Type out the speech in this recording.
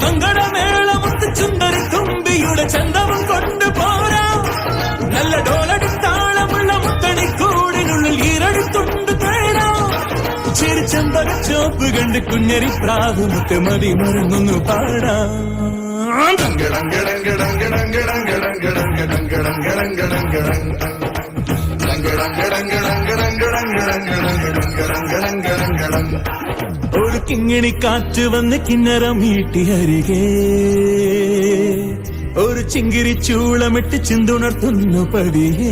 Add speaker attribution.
Speaker 1: മംഗളമേളമുത്ത് ചുണ്ടരി തുമ്പിയുടെ ചന്തവും കൊണ്ടു പോരാ നല്ല ഡോലടിത്താളമുള്ള മുത്തണിക്കൂടിനുള്ളിൽ ഈരടിത്തുണ്ട് തേരാ ചെറുചമ്പക ചോപ്പ് കണ്ട് കുഞ്ഞരി പ്രാവുമുട്ട് മതി മറന്നൊന്നു പാടാ ഒരു കിങ്ങിണി കാറ്റ് വന്ന് കിന്നരം മീട്ടി അരികെ ഒരു ചിങ്കിരി ചൂളമിട്ട് ചിന്തുണർത്തുന്നു പതിയേ